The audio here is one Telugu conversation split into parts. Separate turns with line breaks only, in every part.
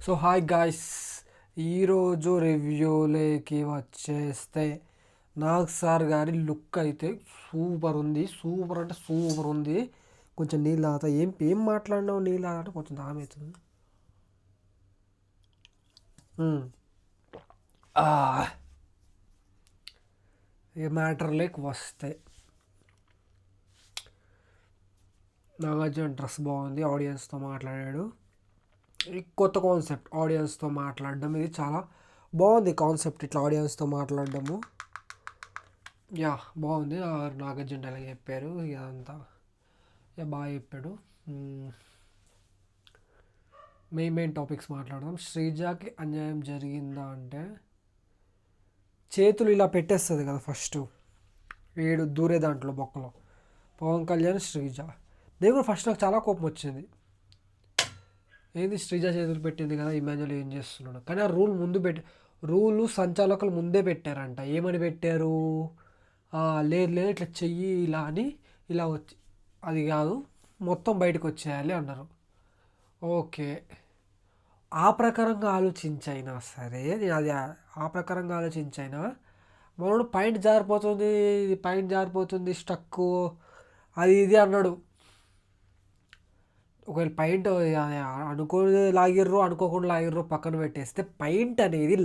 సో హాయ్ గాయ్స్, ఈరోజు రివ్యూలోకి వచ్చేస్తే నాగ్ సార్ గారి లుక్ అయితే సూపర్ ఉంది. సూపర్ అంటే సూపర్ ఉంది. కొంచెం నీళ్ళు తాగుతా. ఏం మాట్లాడినావు? నీళ్ళు తాగంటే కొంచెం దామవుతుంది. ఏ మ్యాటర్లోకి వస్తే నాగార్జున డ్రెస్ బాగుంది. ఆడియన్స్తో మాట్లాడాడు. కొత్త కాన్సెప్ట్ ఆడియన్స్తో మాట్లాడడం, ఇది చాలా బాగుంది కాన్సెప్ట్. ఇట్లా ఆడియన్స్తో మాట్లాడడము యా బాగుంది. నాగార్జున డైలాగ్ చెప్పారు. ఇక అంతా బాగా చెప్పాడు. మెయిన్ టాపిక్స్ మాట్లాడదాం. శ్రీజాకి అన్యాయం జరిగిందా అంటే, చేతులు ఇలా పెట్టేస్తుంది కదా ఫస్ట్, ఏడు దూరే దాంట్లో బొక్కలో పవన్ కళ్యాణ్ శ్రీజ. నేను కూడా ఫస్ట్ నాకు చాలా కోపం వచ్చింది. ఏంది శ్రీజ చేతులు పెట్టింది కదా, ఇమాన్యుల్ ఏం చేస్తున్నాడు? కానీ ఆ రూలు సంచాలకులు ముందే పెట్టారంట. ఏమని పెట్టారు? లేదు ఇట్లా చెయ్యి ఇలా అని, ఇలా వచ్చి అది కాదు మొత్తం బయటకు వచ్చేయాలి అన్నారు. ఓకే, ఆ ప్రకారంగా ఆలోచించైనా సరే, నేను అది ఆ ప్రకారంగా ఆలోచించైనా మనోడు పాయింట్ జారిపోతుంది స్టక్ అది ఇది అన్నాడు. ఒకవేళ పాయింట్ అనుకోకుండా లాగిర్రు పక్కన పెట్టేస్తే, పాయింట్ అనేది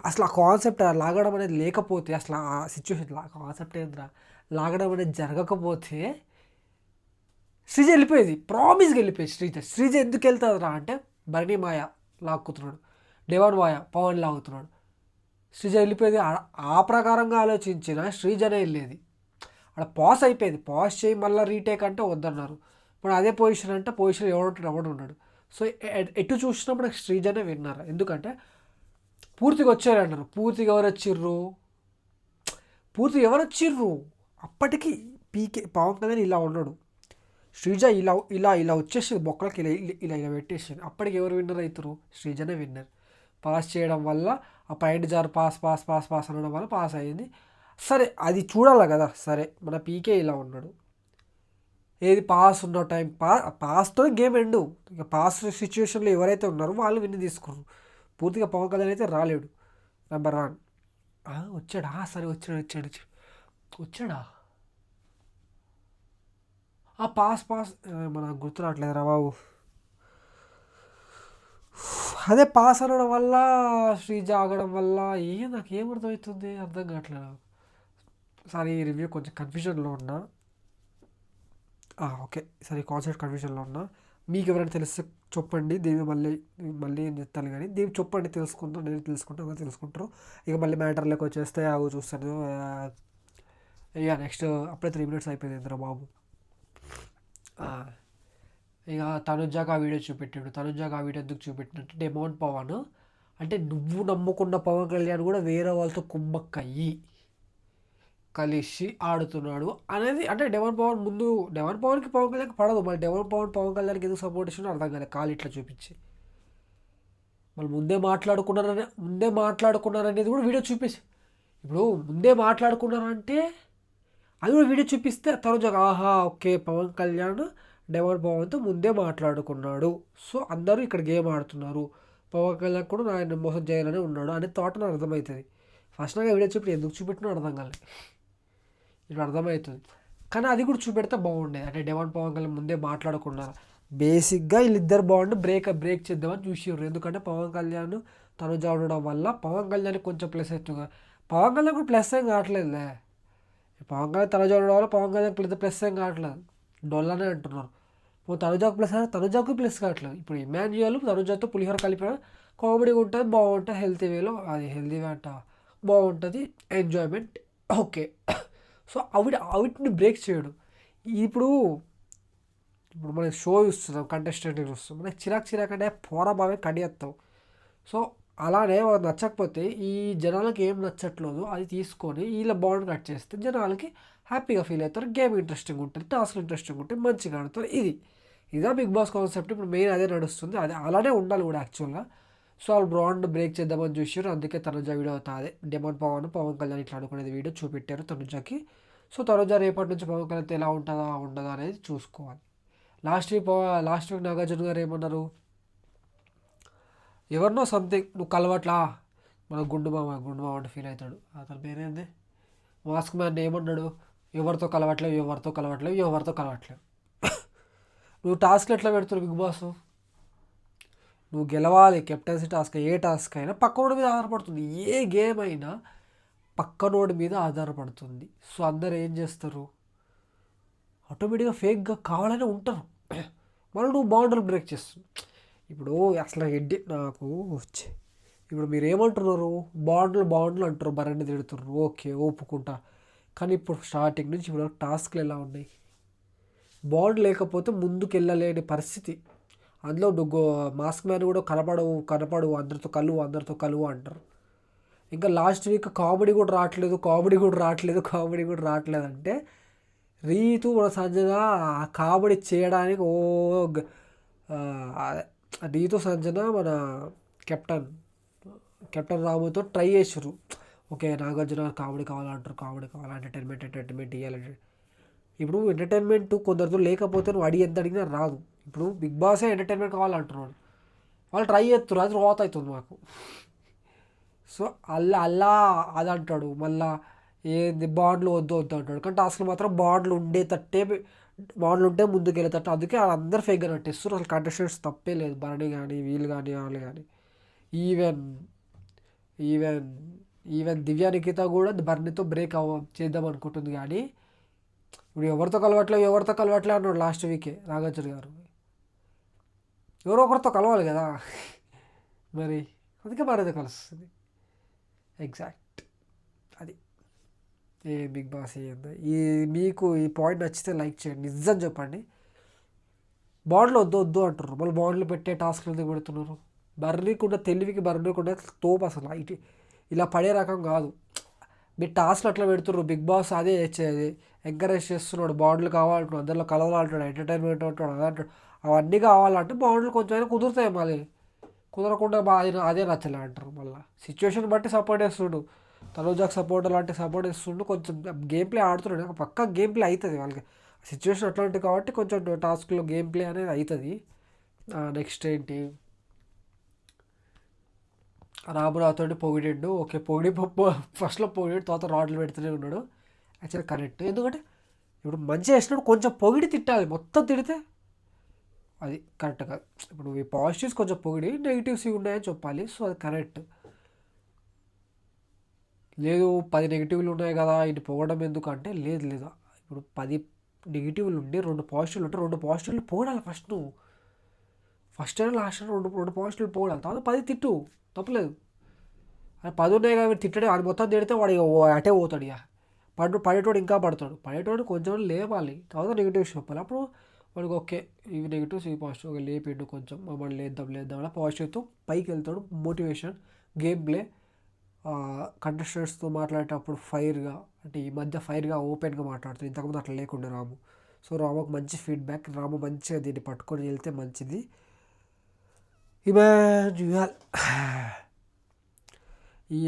అసలు ఆ కాన్సెప్ట్ లాగడం అనేది లేకపోతే, అసలు ఆ సిచ్యువేషన్ కాన్సెప్ట్ ఏంద్రా లాగడం అనేది జరగకపోతే శ్రీజ వెళ్ళిపోయేది. ప్రామిస్గా వెళ్ళిపోయేది శ్రీజ ఎందుకు వెళ్తుందిరా అంటే, భరణి మాయ లాక్కుతున్నాడు, డెవాన్ మాయ పవన్ లాగుతున్నాడు, శ్రీజ వెళ్ళిపోయేది. ఆ ప్రకారంగా ఆలోచించిన శ్రీజనే వెళ్ళేది. అక్కడ పాస్ అయిపోయేది. పాస్ చేయి మళ్ళీ రీటేక్ అంటే వద్దన్నారు. ఇప్పుడు అదే పొజిషన్ అంటే పొజిషన్ ఎవడు ఉన్నాడు. సో ఎటు చూసినప్పుడు శ్రీజనే విన్నారు. ఎందుకంటే పూర్తిగా వచ్చారన్నారు. పూర్తిగా ఎవరు వచ్చిర్రు అప్పటికి పీకే పవన్ కళ్యాణ్ ఇలా ఉన్నాడు. శ్రీజ ఇలా ఇలా ఇలా వచ్చేసింది బొక్కలకి, ఇలా ఇలా ఇలా పెట్టేసింది. అప్పటికి ఎవరు విన్నర్ అవుతారు? శ్రీజనే విన్నర్. పాస్ చేయడం వల్ల ఆ పాయింట్ జార్ పాస్ అనడం వల్ల పాస్ అయ్యింది. సరే, అది చూడాలి కదా. సరే, మన పీకే ఇలా ఉన్నాడు. ఏది పాస్ ఉన్న టైం పాస్తో గేమ్ ఎండు. ఇక పాస్ సిచ్యువేషన్లో ఎవరైతే ఉన్నారో వాళ్ళు విన్ని తీసుకున్నారు. పూర్తిగా పవన్ కళ్యాణ్ అయితే రాలేడు. నెంబర్ 1 వచ్చాడా? సరే వచ్చాడా? పాస్ మనకు గుర్తు రావట్లేదురా బాబు. అదే పాస్ అనడం వల్ల, శ్రీజ ఆగడం వల్ల నాకు ఏమర్థమవుతుంది అర్థం కావట్లేదు. సారీ, రివ్యూ కొంచెం కన్ఫ్యూజన్లో ఉన్నా. ఓకే, సరే, కాన్సెప్ట్ కన్ఫ్యూజన్లో ఉన్నా. మీకు ఎవరైనా తెలిస్తే చెప్పండి. మళ్ళీ ఏం చెప్తాను కానీ చెప్పండి, నేను తెలుసుకుంటారు. ఇక మళ్ళీ మ్యాటర్లోకి వచ్చేస్తే చూస్తాను. ఇక నెక్స్ట్ అప్పుడే 3 minutes అయిపోయింది ఇంద్ర బాబు. ఇక తనుజాకి ఆ వీడియో చూపెట్టాడు. తనుజాకి ఆ వీడియో ఎందుకు చూపెట్టినట్టు, డెమోన్ పవన్ అంటే నువ్వు నమ్ముకున్న పవన్ కళ్యాణ్ కూడా వేరే వాళ్ళతో కుమ్మక్కయ్యి కలిసి ఆడుతున్నాడు అనేది. అంటే డెవన్ పవన్కి పవన్ కళ్యాణ్కి పడదు. మళ్ళీ పవన్ కళ్యాణ్కి ఎందుకు సపోర్ట్ ఇచ్చినా అర్థం కాలేదు. కాలు ఇట్లా చూపించి మళ్ళీ ముందే మాట్లాడుకున్నారనేది కూడా వీడియో చూపించి, ఇప్పుడు ముందే మాట్లాడుకున్నారంటే అది కూడా వీడియో చూపిస్తే తరుజ ఓకే, పవన్ కళ్యాణ్ డెవన్ పవన్తో ముందే మాట్లాడుకున్నాడు. సో అందరూ ఇక్కడ గేమ్ ఆడుతున్నారు, పవన్ కళ్యాణ్ కూడా ఆయన మోసం చేయాలని ఉన్నాడు అనే థాట్ నాకు అర్థమవుతుంది. ఫస్ట్ నాకు వీడియో చూపి ఎందుకు చూపెట్టినా అర్థం కాలేదు. ఇప్పుడు అర్థమవుతుంది. కానీ అది కూడా చూపెడితే బాగుండేది. అంటే డెవన్ పవన్ కళ్యాణ్ ముందే మాట్లాడుకున్నారు. బేసిక్గా వీళ్ళిద్దరు బాగుండి బ్రేక్ చేద్దామని చూసారు. ఎందుకంటే పవన్ కళ్యాణ్ తనుజ ఉండడం వల్ల పవన్ కళ్యాణ్ కొంచెం ప్లస్ అవుతుంది. పవన్ కళ్యాణ్ కూడా ప్లస్ ఏం కావట్లేదులే. పవన్ కళ్యాణ్ తనుజ ఉండడం వల్ల పవన్ కళ్యాణ్ ప్లస్ ఏం కావట్లేదు, డొల్లనే అంటున్నారు. తనుజాకు ప్లస్ అంటే తనుజాకు ప్లస్ కావట్లేదు. ఇప్పుడు ఇమాన్యుయల్ తనుజాతో పులిహోర కలిపిన కామెడీగా ఉంటుంది, బాగుంటుంది. హెల్తీ వే అంట బాగుంటుంది, ఎంజాయ్మెంట్ ఓకే. సో అవిటిని బ్రేక్ చేయడు. ఇప్పుడు మనకి షో చూస్తున్నాం, కంటెస్టెంట్ చూస్తాం, మనకి చిరాకు అంటే పోరా బాగా కడియేస్తాం. సో అలానే వాళ్ళకి నచ్చకపోతే, ఈ జనాలకి ఏం నచ్చట్లేదు అది తీసుకొని వీళ్ళ బాండ్ కట్ చేస్తే జనాలకి హ్యాపీగా ఫీల్ అవుతారు. గేమ్ ఇంట్రెస్టింగ్ ఉంటుంది, టాస్క్ ఇంట్రెస్టింగ్ ఉంటుంది, మంచిగా ఆడతారు. ఇదా బిగ్ బాస్ కాన్సెప్ట్. ఇప్పుడు మెయిన్ అదే నడుస్తుంది. అలానే ఉండాలి కూడా యాక్చువల్గా. సో వాళ్ళు బాండ్ బ్రేక్ చేద్దామని చూసారు. అందుకే తనుజ వీడియో అవుతుంది. డెమోన్ పవన్ కళ్యాణ్ ఇట్లా అనుకునేది వీడియో చూపెట్టారు తనుజకి. సో తనుజ రేపటి నుంచి పవన్ కళ్యాణ్ ఎలా ఉండదా అనేది చూసుకోవాలి. లాస్ట్ వీక్ నాగార్జున గారు ఏమన్నారు, ఎవరినో సంథింగ్ నువ్వు కలవట్లా, మన గుండు మామ అంటే ఫీల్ అవుతాడు. అతని పేరేంది, మాస్క్ మ్యాన్ ఏమన్నాడు, ఎవరితో కలవట్లేవు ఎవరితో కలవట్లేవు ఎవరితో కలవట్లేవు. నువ్వు టాస్క్లు ఎట్లా పెడుతున్నావు బిగ్ బాస్, నువ్వు గెలవాలి, కెప్టెన్సీ టాస్క్ ఏ టాస్క్ అయినా పక్కనోడి మీద ఆధారపడుతుంది, ఏ గేమ్ అయినా పక్కనోడి మీద ఆధారపడుతుంది. సో అందరు ఏం చేస్తారు, ఆటోమేటిక్గా ఫేక్గా కావాలనే ఉంటారు. మళ్ళీ నువ్వు బౌండరీ బ్రేక్ చేస్తున్నావు. ఇప్పుడు అసలు ఎడ్డి నాకు వచ్చి ఇప్పుడు మీరు ఏమంటున్నారు, బాండ్లు అంటారు, బరణ్ణి తిడుతున్నారు, ఓకే ఒప్పుకుంటా. కానీ ఇప్పుడు స్టార్టింగ్ నుంచి ఇప్పుడు టాస్క్లు ఎలా ఉన్నాయి, బాండ్ లేకపోతే ముందుకు వెళ్ళలేని పరిస్థితి. అందులో మాస్క్ మ్యాన్ కూడా కనపడవు అందరితో కలువు అంటారు. ఇంకా లాస్ట్ వీక్ కామెడీ కూడా రావట్లేదు అంటే రీతు మన సంజన కామెడీ చేయడానికి రీతు సంజన మన కెప్టెన్ రాముతో ట్రై చేసారు. ఓకే నాగార్జున కామెడీ కావాలంటారు, ఎంటర్టైన్మెంట్ ఇవ్వాలంటే. ఇప్పుడు ఎంటర్టైన్మెంట్ కొందరితో లేకపోతే నువ్వు ఎంత అడిగినా రాదు. ఇప్పుడు బిగ్ బాసే ఎంటర్టైన్మెంట్ కావాలంటున్నాడు, వాళ్ళు ట్రై చేస్తారు, అది రోత అవుతుంది మాకు. సో అలా అది అంటాడు. మళ్ళీ ఏంది బాండ్లు వద్దు అంటాడు, కానీ టాస్క్లు మాత్రం బాండ్లు ఉంటే ముందుకు వెళ్ళేటట్టు. అందుకే వాళ్ళందరూ ఫేక్గా నటిస్తారు. అసలు కంటెస్టెంట్స్ తప్పే లేదు, భరణి కానీ వీళ్ళు కానీ వాళ్ళు కానీ. ఈవెన్ ఈవెన్ దివ్య నిఖిత కూడా భరణితో బ్రేక్ చేద్దాం అనుకుంటుంది. కానీ ఇప్పుడు ఎవరితో కలవట్లే అన్నాడు లాస్ట్ వీకే నాగార్జున గారు. ఎవరో ఒకరితో కలవాలి కదా మరి, అందుకే భారత కలుస్తుంది. ఎగ్జాక్ట్ అది బిగ్ బాస్ ఏందో. మీకు ఈ పాయింట్ నచ్చితే లైక్ చేయండి, నిజం చెప్పండి. బాండ్లు వద్దు అంటారు, మళ్ళీ బాండ్లు పెట్టే టాస్క్లు ఎందుకు పెడుతున్నారు? బర్రీకుండా తోపు అసలు ఇలా పడే రకం కాదు. మీరు టాస్క్లు అట్లా పెడుతున్నారు, బిగ్ బాస్ అదే ఎంకరేజ్ చేస్తున్నాడు. బాండ్లు కావాలంటున్నాడు, అందరిలో కలవాలంటాడు, ఎంటర్టైన్మెంట్ అంటాడు, అదంటాడు. అవన్నీ కావాలంటే బాండ్లు కొంచెమైనా కుదురుతాయి, మళ్ళీ కుదరకుండా అదే నచ్చలే అంటారు. మళ్ళీ సిచ్యువేషన్ బట్టి సపోర్ట్ చేస్తుండు, తనుజాకి సపోర్ట్ చేస్తుండు. కొంచెం గేమ్ ప్లే ఆడుతున్నాడు, పక్కా గేమ్ ప్లే అవుతుంది వాళ్ళకి. సిచ్యువేషన్ అట్లాంటివి కాబట్టి కొంచెం టాస్క్లో గేమ్ ప్లే అనేది అవుతుంది. నెక్స్ట్ ఏంటి, రామురావుతోటి పొగిడిండు. ఓకే ఫస్ట్లో పొగిడి తర్వాత రాడ్లు పెడుతూనే ఉన్నాడు. యాక్చువల్లీ కరెక్ట్, ఎందుకంటే ఇప్పుడు మంచిగా చేసినప్పుడు కొంచెం పొగిడి తిట్టాలి, మొత్తం తిడితే అది కరెక్ట్ కాదు. ఇప్పుడు ఈ పాజిటివ్స్ కొంచెం పొగిడి నెగిటివ్స్ ఉన్నాయని చెప్పాలి. సో అది కరెక్ట్. లేదు 10 నెగిటివ్లు ఉన్నాయి కదా ఇది పొగడం ఎందుకు అంటే, లేదు ఇప్పుడు 10 నెగిటివ్లు ఉండి 2 పాజిటివ్లు ఉంటే 2 పాజిటివ్లు పొగడాలి ఫస్ట్. నువ్వు ఫస్ట్ అయినా లాస్ట్ అయినా 2 పాజిటివ్లు పొగడాలి, తర్వాత 10 తిట్టు, తప్పలేదు. అది 10 ఉన్నాయి కాబట్టి తిట్టడే, అది మొత్తం తిడితే వాడు అటే పోతాడు. ఇక పడేటోడు ఇంకా పడేటోడు కొంచెం లేపాలి, తర్వాత నెగిటివ్స్ చెప్పాలి. అప్పుడు వాడికి ఓకే ఇవి నెగిటివ్స్ ఇవి పాజిటివ్, ఒక లేపిండు కొంచెం మమ్మల్ని లేద్దాం అలా పాజిటివ్తో పైకి వెళ్తాడు. మోటివేషన్, గేమ్ ప్లే, కంటెస్టెంట్స్తో మాట్లాడేటప్పుడు ఫైర్గా, అంటే ఈ మధ్య ఫైర్గా ఓపెన్గా మాట్లాడుతుంది, ఇంతకుముందు అట్లా లేకుండా రాము. సో రాముకు మంచి ఫీడ్బ్యాక్, రాము మంచిగా దీన్ని పట్టుకొని వెళ్తే మంచిది. ఇమాన్యుయల్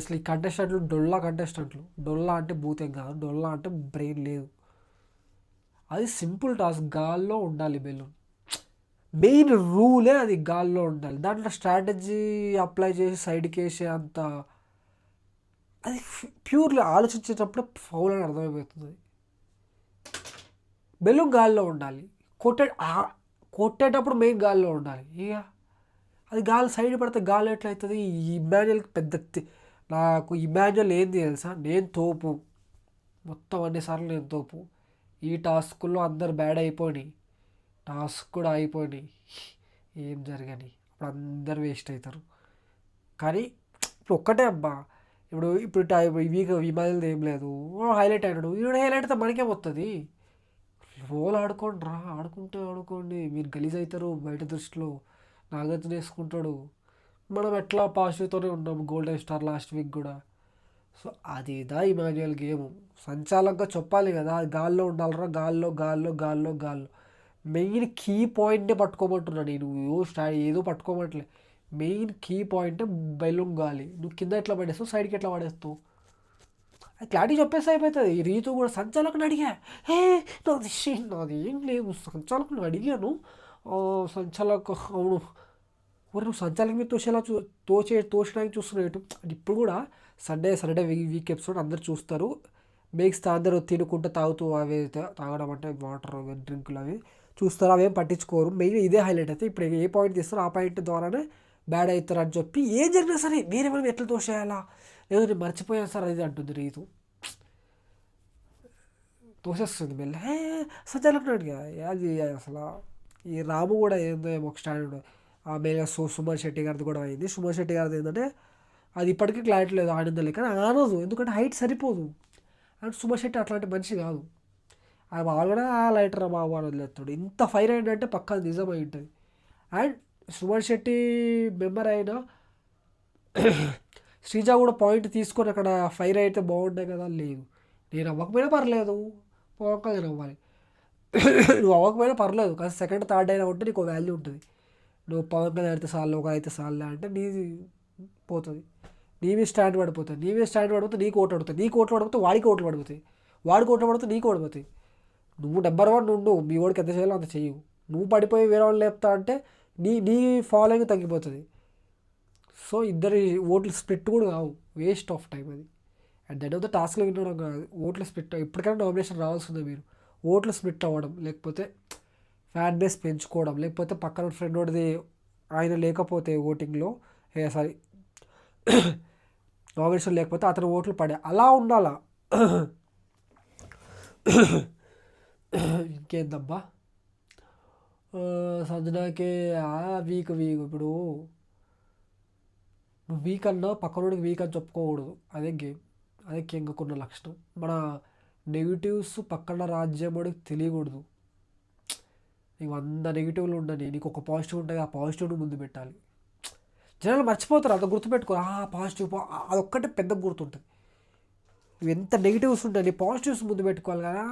అసలు ఈ కంటెస్టెంట్లు డొల్లా అంటే భూతం కాదు, డొల్లా అంటే బ్రెయిన్ లేదు. అది సింపుల్ టాస్క్, గాల్లో ఉండాలి బెలూన్, మెయిన్ రూలే అది, గాల్లో ఉండాలి. దాంట్లో స్ట్రాటజీ అప్లై చేసి సైడ్కి వేసే అంత అది ప్యూర్లీ ఆలోచించేటప్పుడే ఫౌల్ అని అర్థమైపోతుంది. బెలూన్ గాల్లో ఉండాలి, కొట్టేటప్పుడు మెయిన్ గాల్లో ఉండాలి. ఇక అది గాలి సైడ్ పడితే గాలి ఎట్లయితుంది? ఇమాన్యుయల్కి నాకు ఇమాన్యుయల్ ఏంది తెలుసా, నేను తోపు, మొత్తం అన్నిసార్లు నేను తోపు. ఈ టాస్క్లో అందరు బ్యాడ్ అయిపోయి, టాస్క్ కూడా అయిపోయినాయి, ఏం జరగని, అప్పుడు అందరు వేస్ట్ అవుతారు. కానీ ఇప్పుడు ఒక్కటే అబ్బా, ఇప్పుడు ఈ వీక్ ఇమాన్యుయల్ది ఏం లేదు, హైలైట్ అయినాడు, ఈవిడ హైలైట్ అయితే మనకేం వస్తుంది? రోల్ ఆడుకోండి, మీరు గలీజ్ అవుతారు బయట దృష్టిలో. నాగార్జున వేసుకుంటాడు, మనం ఎట్లా పాజిటివ్తోనే ఉన్నాం, గోల్డెన్ స్టార్ లాస్ట్ వీక్ కూడా. సో అదిదా ఇమాన్యుయల్ గేమ్, సంచాలకంగా చెప్పాలి కదా, గాల్లో ఉండాలరా, గాల్లో మెయిన్ కీ పాయింట్నే పట్టుకోమంటున్నా నేను, ఏదో పట్టుకోమట్లే. మెయిన్ కీ పాయింట్ బెలూన్ గాలి. నువ్వు కింద ఎట్లా పడేస్తావు, సైడ్కి ఎట్లా పడేస్తావు, అది క్లారిటీ చెప్పేస్తే అయిపోతుంది. ఈ రీతు కూడా సంచాలకుని అడిగా, నాది ఏం లేదు, సంచాలకుని అడిగాను, సంచాలక అవును మరి నువ్వు సంచాలక మీద తోసేలా తోచడానికి చూస్తున్నావు ఎటు అంటే ఇప్పుడు కూడా సండే వీక్ ఎపిసోడ్ అందరు చూస్తారు. మిగతా అందరూ తినుకుంటూ తాగుతూ అవి తాగడం అంటే వాటర్ డ్రింకులు అవి చూస్తారు, అవేం పట్టించుకోరు. మెయిన్ ఇదే హైలైట్ అయితే ఇప్పుడు ఏ పాయింట్ తీస్తారో ఆ పాయింట్ ద్వారానే బ్యాడ్ అవుతారు అని చెప్పి ఏం జరిగినా సరే వేరేమైనా ఎట్లా తోసేయాలా, ఏదో నేను మర్చిపోయాను సార్ అది అంటుంది రీతు. తోసేస్తుంది మెల్ల సంచాలకుడు అది అసలు. ఈ రాము కూడా ఏందో ఏమో ఒక స్టాండర్డ్ మెయిన్గా సుమన్ శెట్టి గారిది కూడా అయింది. సుమన్ శెట్టి గారిది ఏంటంటే అది ఇప్పటికీ క్లారిటీ లేదు ఆడిందో కానీ ఆనదు, ఎందుకంటే హైట్ సరిపోదు. అండ్ సుమన్ శెట్టి అట్లాంటి మనిషి కాదు. ఆ వాళ్ళు కూడా లైటర్ బాబు అని వదిలేస్తాడు. ఇంత ఫైర్ అయిందంటే పక్కా నిజమై ఉంటుంది. అండ్ సుమన్ శెట్టి మెంబర్ అయినా శ్రీజ కూడా పాయింట్ తీసుకొని అక్కడ ఫైర్ అయితే బాగుంటాయి కదా, లేదు నేను అవ్వకపోయినా పర్లేదు పవన్ కళ్యాణ్ అవ్వాలి. నువ్వు అవ్వకపోయినా పర్లేదు కానీ సెకండ్ థర్డ్ అయినా ఉంటే నీకు వాల్యూ ఉంటుంది. నువ్వు పవన్ కళ్యాణ్ అయితే సార్లు ఒక అయితే సార్లే అంటే నీది పోతుంది, నీవే స్టాండ్ పడిపోతుంది. నీవే స్టాండ్ పడిపోతే నీకు ఓట్లు పడుతుంది, నీకు ఓట్లు పడిపోతే వాడికి ఓట్లు పడిపోతాయి, వాడికి ఓట్లు పడితే నీకు ఓడిపోతాయి. నువ్వు నెంబర్ 1 ఉండు, మీ వాడికి ఎంత చేయాలో అంత చెయ్యవు. నువ్వు పడిపోయి వేరే వాళ్ళు లేపుతా అంటే నీ ఫాలోయింగ్ తగ్గిపోతుంది. సో ఇద్దరి ఓట్లు స్ప్లిట్ కూడా కావు, వేస్ట్ ఆఫ్ టైం అది. అండ్ దెన్ ఆఫ్ ద టాస్క్లో వినడం కాదు, ఓట్లు స్ప్లిట్ ఇప్పటికైనా నామినేషన్ రావాల్సిందే మీరు. ఓట్లు స్ప్లిట్ అవ్వడం, లేకపోతే ఫ్యాన్ బేస్ పెంచుకోవడం, లేకపోతే పక్కన ఫ్రెండ్ వాడిది ఆయన లేకపోతే ఓటింగ్లో సారీ నామినేషన్ లేకపోతే అతను ఓట్లు పడే అలా ఉండాలా. ఇంకేందబ్బా సంజనాకి వీక్ ఇప్పుడు నువ్వు వీక్ అన్నా పక్కనోడికి వీక్ అని చెప్పుకోకూడదు. అదే గేమ్, అదే కింగ్కున్న లక్షణం. మన నెగిటివ్స్ పక్కన రాజ్యముడికి తెలియకూడదు. నీకు 100 నెగిటివ్లు ఉండని, నీకు ఒక పాజిటివ్ ఉంటుంది, ఆ పాజిటివ్ని ముందు పెట్టాలి. జనాలు మర్చిపోతారు, అంత గుర్తుపెట్టుకో. పాజిటివ్ అదొక్కటే పెద్ద గుర్తుంటుంది. నువ్వు ఎంత నెగిటివ్స్ ఉంటాయి, నీ పాజిటివ్స్ ముందు పెట్టుకోవాలి కదా.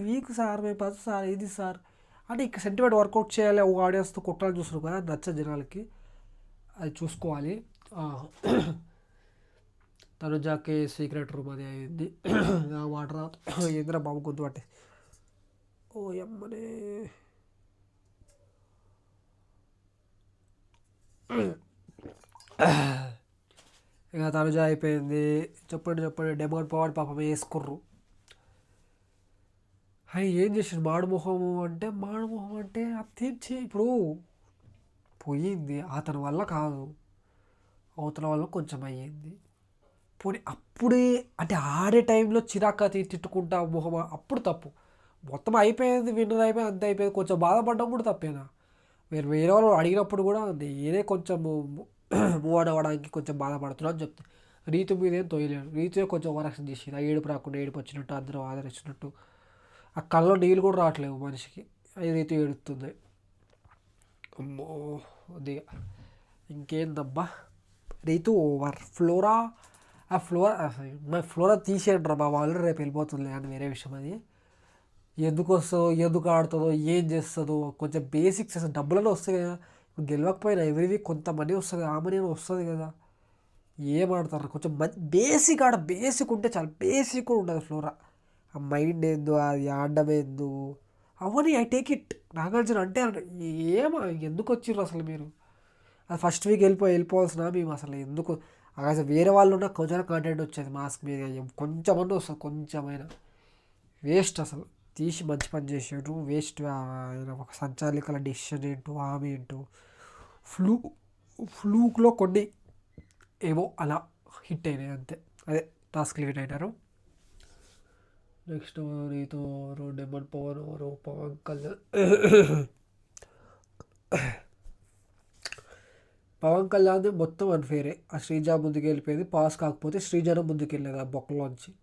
వీక్ సార్ మేము పది సార్ ఇది సార్ అంటే ఇక సెంటిమెంట్ వర్కౌట్ చేయాలి, ఒక ఆడియన్స్తో కొట్టాలని చూస్తున్నావు కదా, నచ్చ జనాలకి అది చూసుకోవాలి. తనుజాకి సీక్రెట్ రూమ్ అది అయింది. వాటర్ ఏంద్రా బాబు గొంతు పట్టే ఓ అమ్మనే. ఇక తనుజ అయిపోయింది. చెప్పండి డెమోన్ పవర్ పాపం వేసుకుర్రు. అని ఏం చేసిండు మాడుమొహము అంటే తీర్చి ఇప్పుడు పోయింది అతని వల్ల కాదు, అవతల వల్ల కొంచెం అయ్యింది. పోనీ అప్పుడే అంటే ఆడే టైంలో చిరాక తిట్టుకుంటా మొహం అప్పుడు తప్పు. మొత్తం అయిపోయింది, విన్నర్ అయిపోయింది, అంత అయిపోయింది, కొంచెం బాధపడడం కూడా తప్పేనా. వేరే వాళ్ళు అడిగినప్పుడు కూడా నేనే కొంచెం మూవ్ అవ్వడానికి కొంచెం బాధపడుతున్నా అని చెప్తాను. రీతు మీద ఏం తోయలేడు, రీతే కొంచెం ఓవరాక్షన్ చేసింది. ఆ ఏడుపు రాకుండా ఏడుపు వచ్చినట్టు అందరూ ఆదరించినట్టు. ఆ కళ్ళలో నీళ్ళు కూడా రావట్లేవు మనిషికి, అది రీతు ఏడుస్తుంది. అమ్మో కొద్దిగా ఇంకేందబ్బా రీతు ఓవర్. ఫ్లోరా తీసేయండి మా వాళ్ళు, రేపు వెళ్ళిపోతుంది అని వేరే విషయం. అది ఎందుకు వస్తుందో, ఎందుకు ఆడుతుందో, ఏం చేస్తుందో కొంచెం బేసిక్స్ అసలు డబ్బులలో వస్తాయి కదా. ఇప్పుడు గెలవకపోయినా ఎవ్రీ వీక్ కొంత మనీ వస్తుంది, ఆ మనీ వస్తుంది కదా. ఏం ఆడతారు కొంచెం బేసిక్ బేసిక్ ఉంటే చాలా బేసిక్ కూడా ఉండదు ఫ్లోరా. ఆ మైండ్ ఏందో, అది ఆడడం ఏందో అవన్నీ ఐ టేక్ ఇట్. నాగార్జున అంటే ఏమో ఎందుకు వచ్చిర్రు అసలు మీరు. అది ఫస్ట్ వీక్ వెళ్ళిపోవాల్సిన మేము అసలు ఎందుకు అసలు వేరే వాళ్ళు ఉన్న కొంచెం కంటెంట్ వచ్చేది మాస్క్ మీద, కొంచెమన్నా వస్తుంది కొంచెమైనా. వేస్ట్ అసలు తీసి మంచి పని చేసాడు, వేస్ట్. ఆయన ఒక సంచాలికల డిసిషన్ ఏంటో ఆమె ఏంటో ఫ్లూక్లో కొన్ని ఏమో అలా హిట్ అయినాయి అంతే. అదే టాస్క్లు హిట్ అయినారు. నెక్స్ట్ రీతో డెమన్ పవన్ కళ్యాణ్ మొత్తం అన్ఫేరే. ఆ శ్రీజ ముందుకు వెళ్ళిపోయింది, పాస్ కాకపోతే శ్రీజన ముందుకు వెళ్ళేది ఆ బొక్కలోంచి.